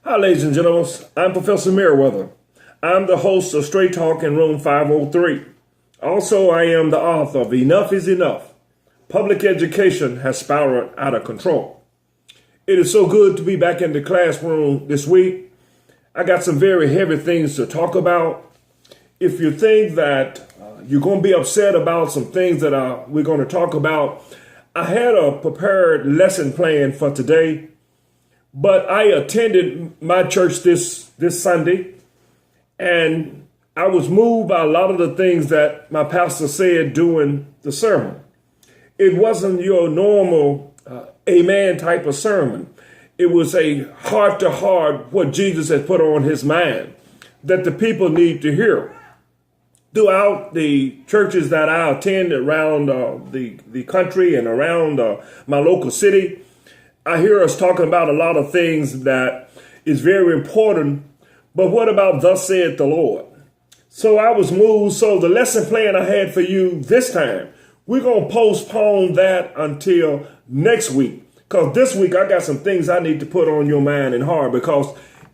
Hi, ladies and gentlemen. I'm Professor Merriweather. I'm the host of Straight Talk in Room 503. Also, I am the author of Enough is Enough. Public education has spiraled out of control. It is so good to be back in the classroom this week. I got some very heavy things to talk about. If you think that you're going to be upset about some things that we're going to talk about, I had a prepared lesson plan for today. But I attended my church this Sunday, and I was moved by a lot of the things that my pastor said during the sermon. It wasn't your normal amen type of sermon. It was a heart-to-heart what Jesus had put on his mind that the people need to hear. Throughout the churches that I attend around the country and around my local city, I hear us talking about a lot of things that is very important, but what about thus saith the Lord? So I was moved. So the lesson plan I had for you this time, we're going to postpone that until next week, because this week I got some things I need to put on your mind and heart because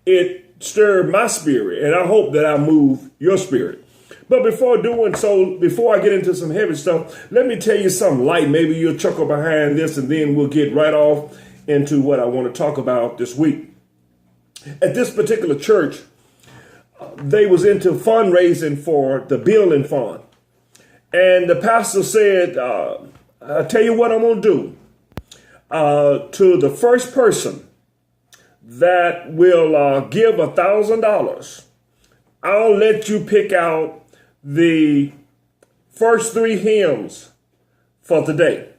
it stirred my spirit, and I hope that I move your spirit. But before doing so, before I get into some heavy stuff, let me tell you something light. Maybe you'll chuckle behind this, and then we'll get right off into what I want to talk about this week. At this particular church, they was into fundraising for the building fund. And the pastor said, I'll tell you what I'm going to do. To the first person that will give $1,000, I'll let you pick out the first 3 hymns for today.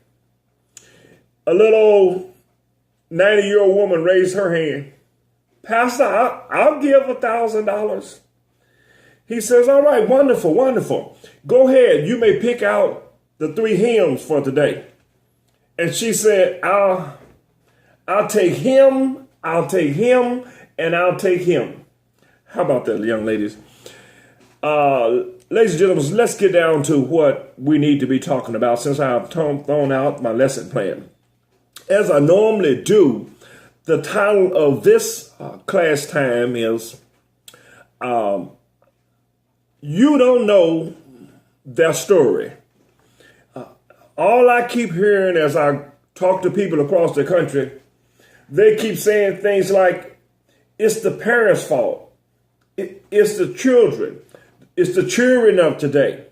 A little old 90-year-old woman raised her hand. Pastor, I'll give $1,000. He says, all right, wonderful, wonderful. Go ahead. You may pick out the 3 hymns for today. And she said, I'll take him, I'll take him, and I'll take him. How about that, young ladies? Ladies and gentlemen, let's get down to what we need to be talking about since I've thrown out my lesson plan. As I normally do, the title of this class time is You Don't Know Their Story. All I keep hearing as I talk to people across the country, they keep saying things like, it's the parents' fault. It's the children. It's the children of today.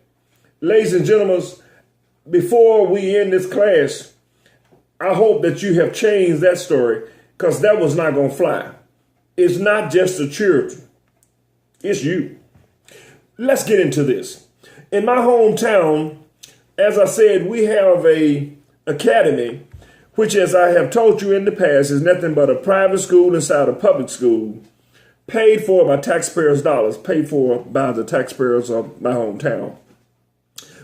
Ladies and gentlemen, before we end this class, I hope that you have changed that story, because that was not going to fly. It's not just the children. It's you. Let's get into this. In my hometown, as I said, we have a academy, which, as I have told you in the past, is nothing but a private school inside a public school, paid for by taxpayers' dollars, paid for by the taxpayers of my hometown.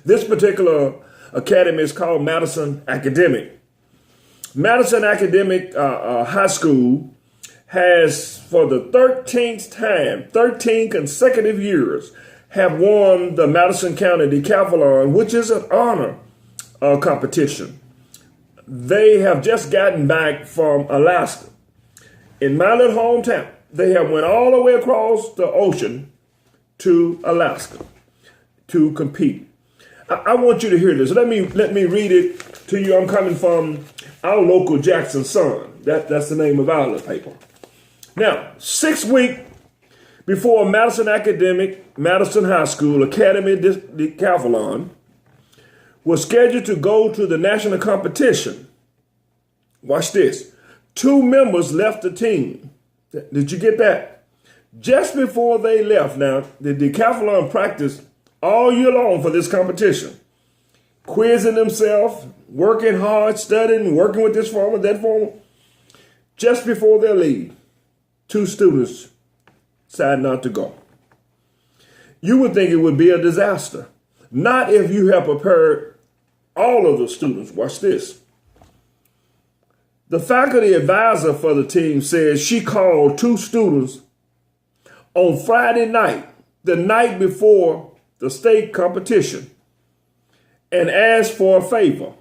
This particular academy is called Madison Academic. Madison Academic High School has, for the 13th time, 13 consecutive years, have won the Madison County Decathlon, which is an honor competition. They have just gotten back from Alaska. In my little hometown, they have went all the way across the ocean to Alaska to compete. I want you to hear this. Let me read it to you. I'm coming from our local Jackson Sun. That's the name of our little paper. Now, 6 weeks before Madison Academic, Madison High School Academy Decathlon was scheduled to go to the national competition. Watch this. 2 members left the team. Did you get that? Just before they left, now, the decathlon practiced all year long for this competition, quizzing themselves, working hard, studying, working with this form and that form. Just before they leave, 2 students decided not to go. You would think it would be a disaster. Not if you have prepared all of the students. Watch this. The faculty advisor for the team says she called 2 students on Friday night, the night before the state competition, and asked for a favor.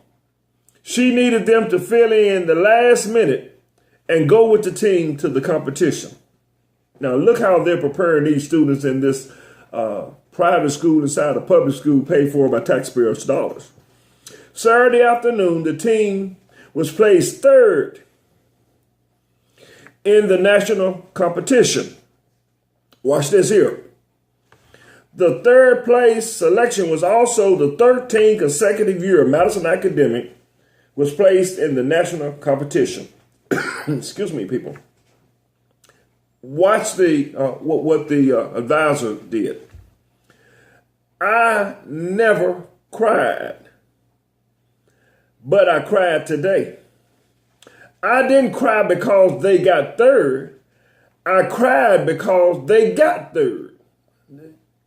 She needed them to fill in the last minute and go with the team to the competition. Now look how they're preparing these students in this private school inside a public school paid for by taxpayers' dollars. Saturday afternoon, the team was placed third in the national competition. Watch this here. The third place selection was also the 13th consecutive year Madison Academic was placed in the national competition. Excuse me, people. Watch what the advisor did. I never cried, but I cried today. I didn't cry because they got third. I cried because they got third.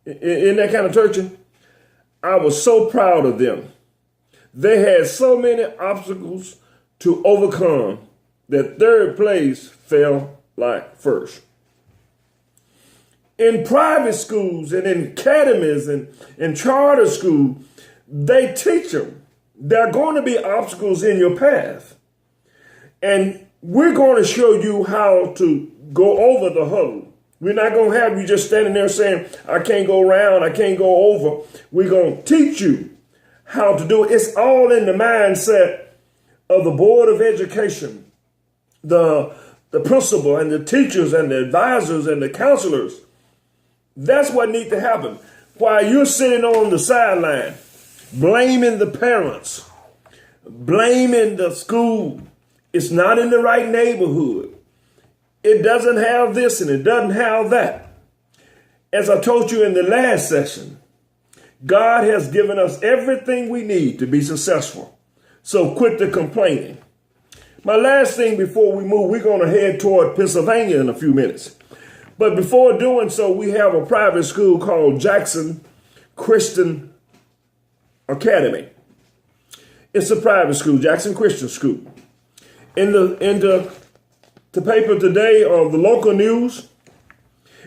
In that kind of churching, I was so proud of them. They had so many obstacles to overcome that third place felt like first. In private schools and in academies and in charter school, they teach them there are going to be obstacles in your path. And we're going to show you how to go over the hurdle. We're not going to have you just standing there saying, I can't go around, I can't go over. We're going to teach you how to do it. It's all in the mindset of the Board of Education, the principal and the teachers and the advisors and the counselors. That's what needs to happen. While you're sitting on the sideline, blaming the parents, blaming the school, it's not in the right neighborhood. It doesn't have this and it doesn't have that. As I told you in the last session, God has given us everything we need to be successful. So quit the complaining. My last thing before we move, we're going to head toward Pennsylvania in a few minutes. But before doing so, we have a private school called Jackson Christian Academy. It's a private school, Jackson Christian School. In the paper today or the local news,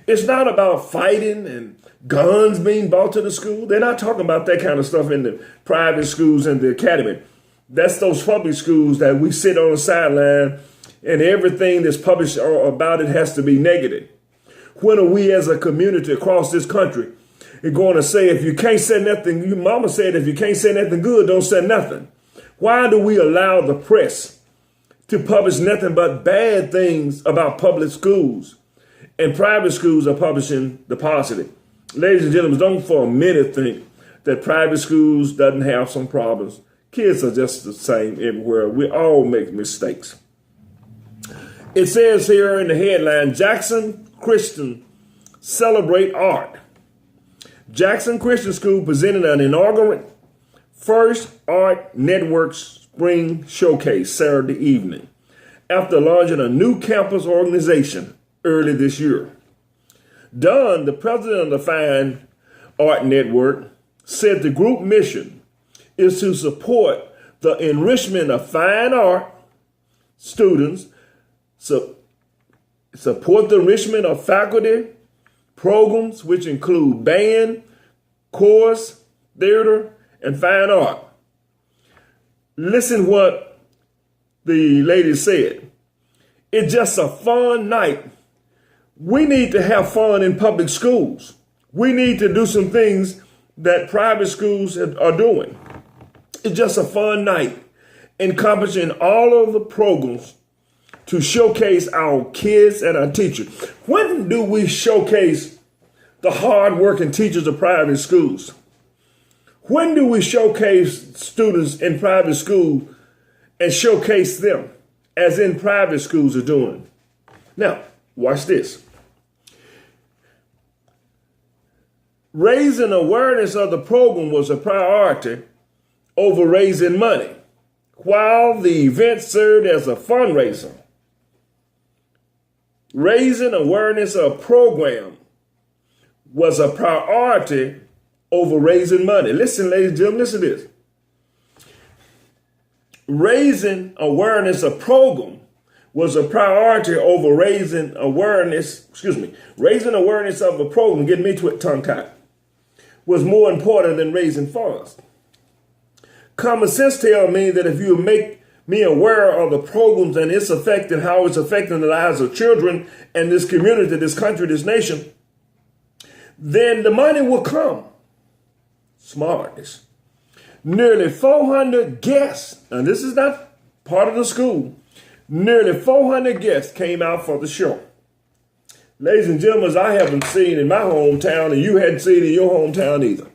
it's not about fighting and guns being brought to the school. They're not talking about that kind of stuff in the private schools and the academy. That's those public schools that we sit on the sideline and everything that's published about it has to be negative. When are we as a community across this country going to say, if you can't say nothing, your mama said, if you can't say nothing good, don't say nothing. Why do we allow the press to publish nothing but bad things about public schools? And private schools are publishing the positive. Ladies and gentlemen, don't for a minute think that private schools doesn't have some problems. Kids are just the same everywhere. We all make mistakes. It says here in the headline, Jackson Christian Celebrate Art. Jackson Christian School presented an inaugural First Art Network Spring Showcase Saturday evening after launching a new campus organization early this year. Dunn, the president of the Fine Art Network, said the group mission is to support the enrichment of fine art students, support the enrichment of faculty programs, which include band, chorus, theater, and fine art. Listen what the lady said. It's just a fun night. We need to have fun in public schools. We need to do some things that private schools are doing. It's just a fun night, encompassing all of the programs to showcase our kids and our teachers. When do we showcase the hardworking teachers of private schools? When do we showcase students in private school and showcase them as in private schools are doing? Now, watch this. Raising awareness of the program was a priority over raising money, while the event served as a fundraiser. Raising awareness of a program was a priority over raising money. Listen, ladies and gentlemen, listen to this. Raising awareness of program was a priority over raising awareness of a program, getting me tongue-tied, was more important than raising funds. Common sense tells me that if you make me aware of the programs and its effect and how it's affecting the lives of children and this community, this country, this nation, then the money will come. Smartness. Nearly 400 guests, and this is not part of the school, nearly 400 guests came out for the show. Ladies and gentlemen, I haven't seen in my hometown, and you hadn't seen in your hometown either.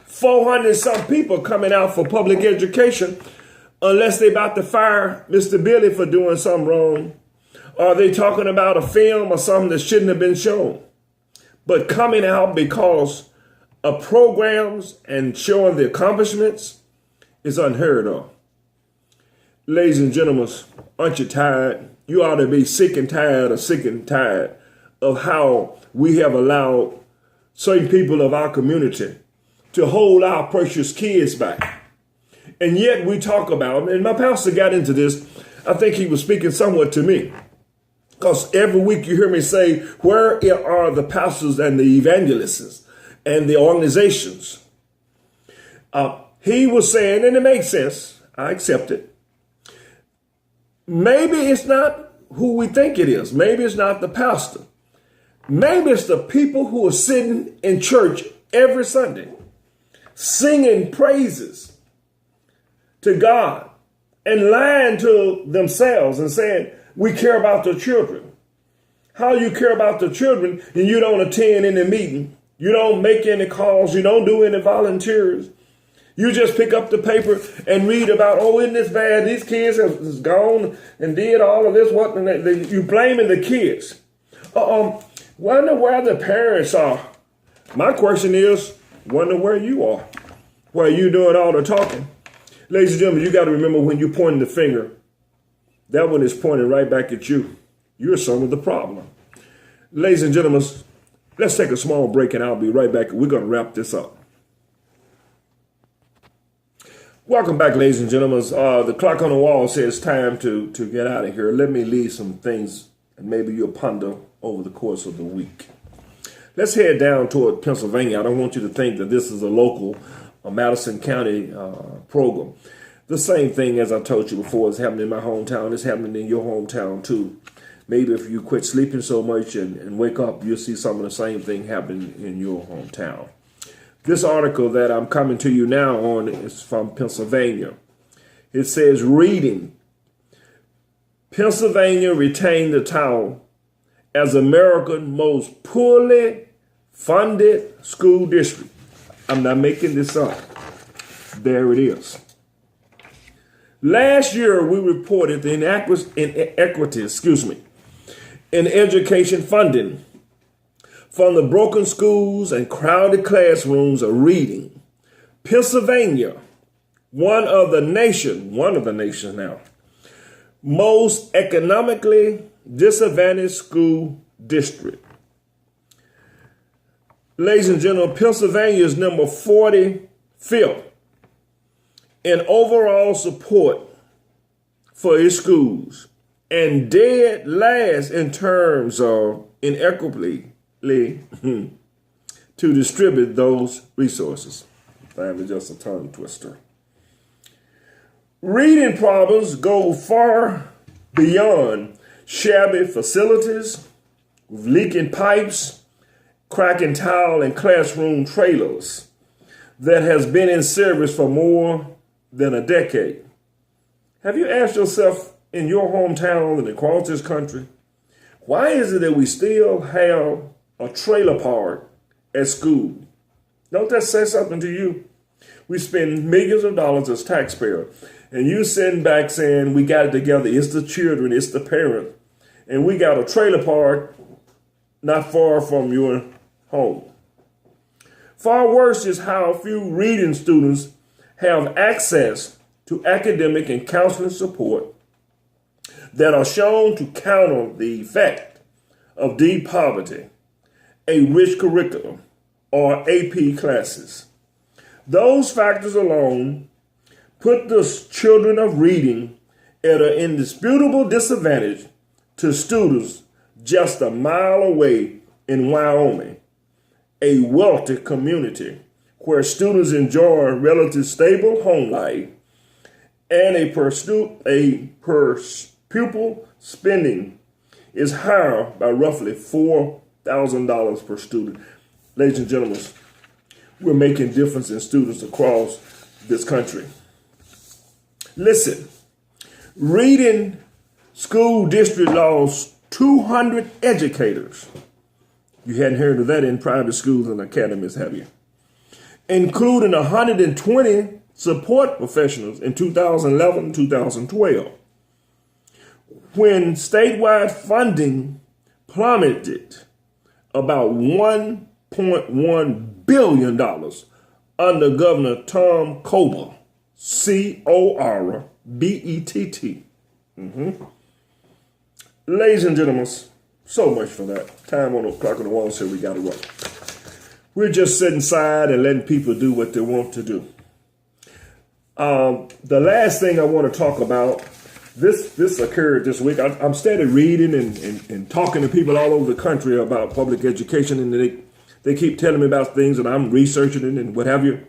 400 some people coming out for public education, unless they about to fire Mr. Billy for doing something wrong, or they talking about a film or something that shouldn't have been shown. But coming out because of programs and showing the accomplishments is unheard of. Ladies and gentlemen, aren't you tired? You ought to be sick and tired of how we have allowed certain people of our community to hold our precious kids back. And yet we talk about, and my pastor got into this, I think he was speaking somewhat to me, because every week you hear me say, where are the pastors and the evangelists and the organizations? He was saying, and it makes sense, I accept it, maybe it's not who we think it is. Maybe it's not the pastor. Maybe it's the people who are sitting in church every Sunday, singing praises to God and lying to themselves and saying, we care about the children. How you care about the children and you don't attend any meeting. You don't make any calls. You don't do any volunteers. You just pick up the paper and read about, oh, isn't this bad? These kids have gone and did all of this. What? And you blaming the kids. Wonder where the parents are. My question is, wonder where you are. Where you doing all the talking. Ladies and gentlemen, you got to remember when you pointing the finger, that one is pointing right back at you. You're some of the problem. Ladies and gentlemen, let's take a small break and I'll be right back. We're going to wrap this up. Welcome back, ladies and gentlemen. The clock on the wall says time to get out of here. Let me leave some things and maybe you'll ponder over the course of the week. Let's head down toward Pennsylvania. I don't want you to think that this is a local Madison County program. The same thing, as I told you before, is happening in my hometown. It's happening in your hometown too. Maybe if you quit sleeping so much and wake up, you'll see some of the same thing happening in your hometown. This article that I'm coming to you now on is from Pennsylvania. It says, reading. Pennsylvania retained the title as America's most poorly funded school district. I'm not making this up. There it is. Last year, we reported the inequities in education funding from the broken schools and crowded classrooms of reading. Pennsylvania, one of the nations now, most economically disadvantaged school district. Ladies and gentlemen, Pennsylvania is number 45th in overall support for its schools and dead last in terms of inequitably to distribute those resources. That is just a tongue twister. Reading problems go far beyond shabby facilities, leaking pipes, cracking tile, and classroom trailers that has been in service for more than a decade. Have you asked yourself in your hometown and across this country, why is it that we still have a trailer park at school? Don't that say something to you? We spend millions of dollars as taxpayers, and you sitting back saying we got it together. It's the children, it's the parents, and we got a trailer park not far from your home. Far worse is how few reading students have access to academic and counseling support that are shown to counter the effect of deep poverty, a rich curriculum, or AP classes. Those factors alone put the children of reading at an indisputable disadvantage to students just a mile away in Wyoming, a wealthy community where students enjoy a relatively stable home life and a per pupil spending is higher by roughly $4,000 per student. Ladies and gentlemen, we're making difference in students across this country. Listen, Reading School District lost 200 educators. You hadn't heard of that in private schools and academies, have you? Including 120 support professionals in 2011 and 2012. When statewide funding plummeted about $1.1 billion under Governor Tom Corbett, C-O-R-B-E-T-T. Ladies and gentlemen, so much for that. Time on the clock on the wall said we got to run. We're just sitting aside and letting people do what they want to do. The last thing I want to talk about, this occurred this week. I'm steady reading and talking to people all over the country about public education, and they keep telling me about things, and I'm researching it and what have you.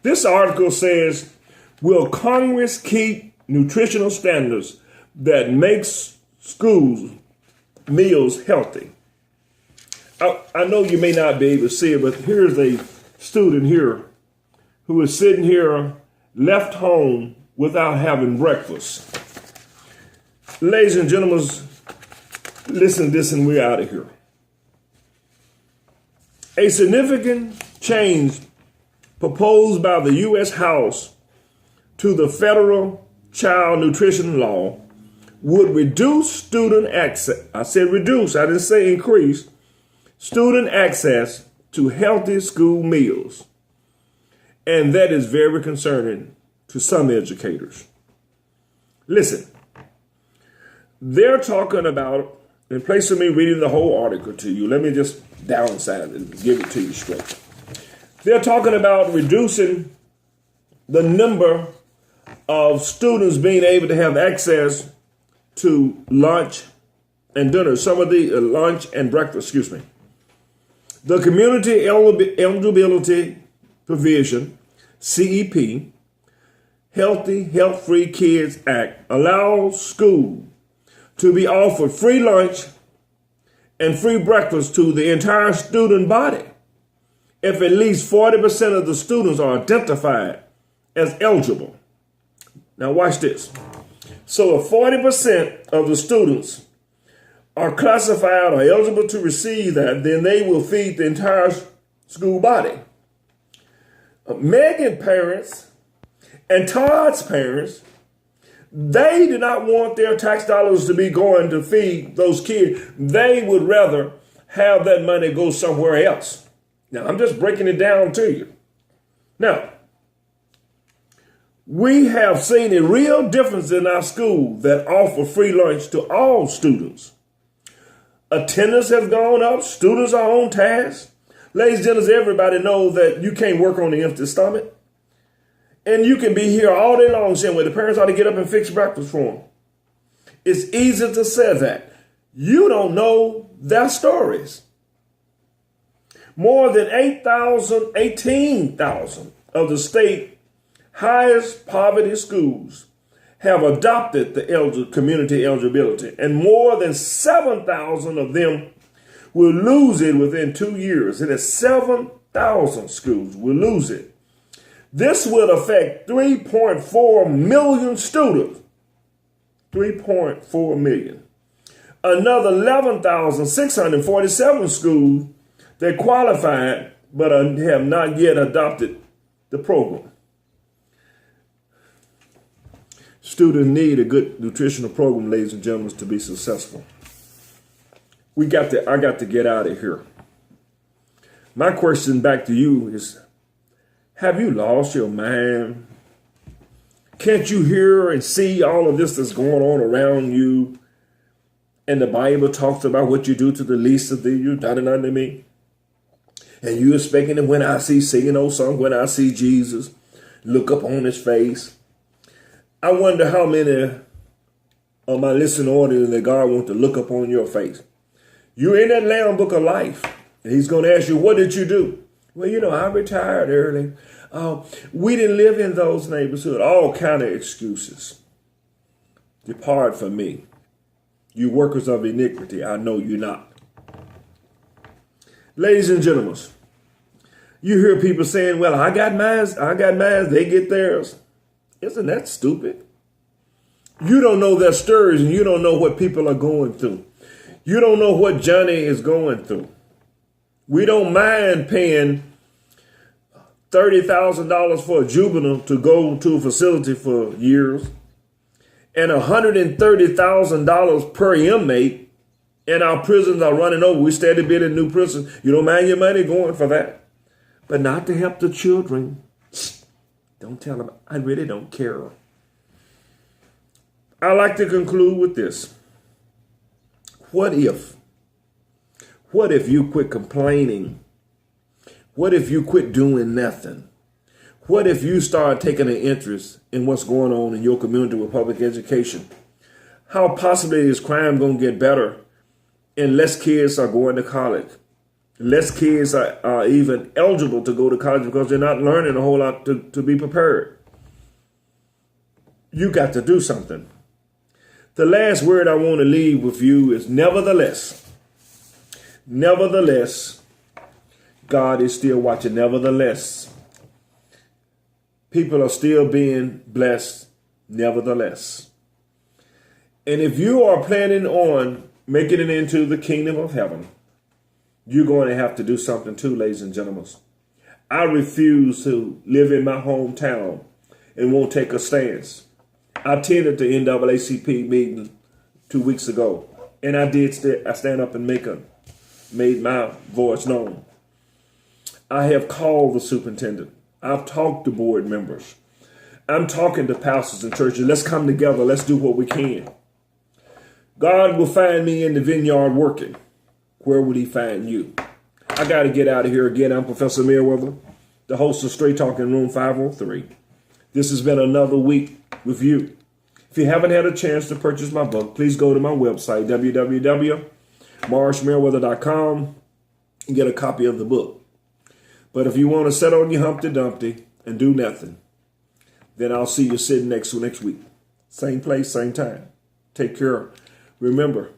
This article says, will Congress keep nutritional standards that makes schools meals healthy? I know you may not be able to see it, but here's a student here who is sitting here left home without having breakfast. Ladies and gentlemen, listen to this and we're out of here. A significant change proposed by the U.S. House to the federal child nutrition law would reduce student access. I said reduce, I didn't say increase. Student access to healthy school meals. And that is very concerning to some educators. Listen, they're talking about, in place of me reading the whole article to you, let me just downside it and give it to you straight. They're talking about reducing the number of students being able to have access to lunch and dinner, some of the lunch and breakfast, excuse me. The Community Eligibility Provision, CEP, Healthy, Health-Free Kids Act allows schools to be offered free lunch and free breakfast to the entire student body if at least 40% of the students are identified as eligible. Now watch this. So if 40% of the students are classified or eligible to receive that, then they will feed the entire school body. Megan parents and Todd's parents, they do not want their tax dollars to be going to feed those kids. They would rather have that money go somewhere else. Now, I'm just breaking it down to you. Now, we have seen a real difference in our school that offer free lunch to all students. Attendance has gone up. Students are on task. Ladies and gentlemen, everybody knows that you can't work on the empty stomach. And you can be here all day long saying, well, the parents ought to get up and fix breakfast for them. It's easy to say that. You don't know their stories. More than 18,000 of the state highest poverty schools have adopted the community eligibility, and more than 7,000 of them will lose it within 2 years. It is 7,000 schools will lose it. This will affect 3.4 million students. 3.4 million. Another 11,647 schools that qualified but have not yet adopted the program. Students need a good nutritional program, ladies and gentlemen, to be successful. I got to get out of here. My question back to you is, have you lost your mind? Can't you hear and see all of this that's going on around you? And the Bible talks about what you do to the least of these, you done it unto me. And you expecting that when I see singing those songs, when I see Jesus, look up on his face. I wonder how many of my listening audience that God wants to look up on your face. You're in that Lamb Book of Life. And he's going to ask you, what did you do? Well, I retired early. We didn't live in those neighborhoods. All kind of excuses. Depart from me, you workers of iniquity. I know you not. Ladies and gentlemen, you hear people saying, well, I got mine, they get theirs. Isn't that stupid? You don't know their stories, and you don't know what people are going through. You don't know what Johnny is going through. We don't mind paying $30,000 for a juvenile to go to a facility for years and $130,000 per inmate, and our prisons are running over. We steady building new prisons. You don't mind your money going for that. But not to help the children. Don't tell them. I really don't care. I like to conclude with this. What if you quit complaining? What if you quit doing nothing? What if you start taking an interest in what's going on in your community with public education? How possibly is crime going to get better and less kids are going to college? Less kids are even eligible to go to college because they're not learning a whole lot to be prepared. You got to do something. The last word I want to leave with you is nevertheless. Nevertheless, God is still watching. Nevertheless, people are still being blessed. Nevertheless. And if you are planning on making it into the kingdom of heaven, you're going to have to do something too, ladies and gentlemen. I refuse to live in my hometown and won't take a stance. I attended the NAACP meeting 2 weeks ago, and I stand up and made my voice known. I have called the superintendent. I've talked to board members. I'm talking to pastors and churches. Let's come together. Let's do what we can. God will find me in the vineyard working. Where would he find you? I got to get out of here again. I'm Professor Merriweather, the host of Straight Talk in Room 503. This has been another week with you. If you haven't had a chance to purchase my book, please go to my website, www.marshmerriweather.com, and get a copy of the book. But if you want to sit on your Humpty Dumpty and do nothing, then I'll see you sitting next week. Same place, same time. Take care. Remember,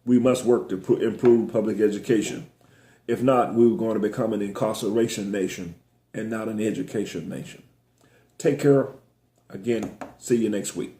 we must work to improve public education. If not, we're going to become an incarceration nation and not an education nation. Take care. Again, see you next week.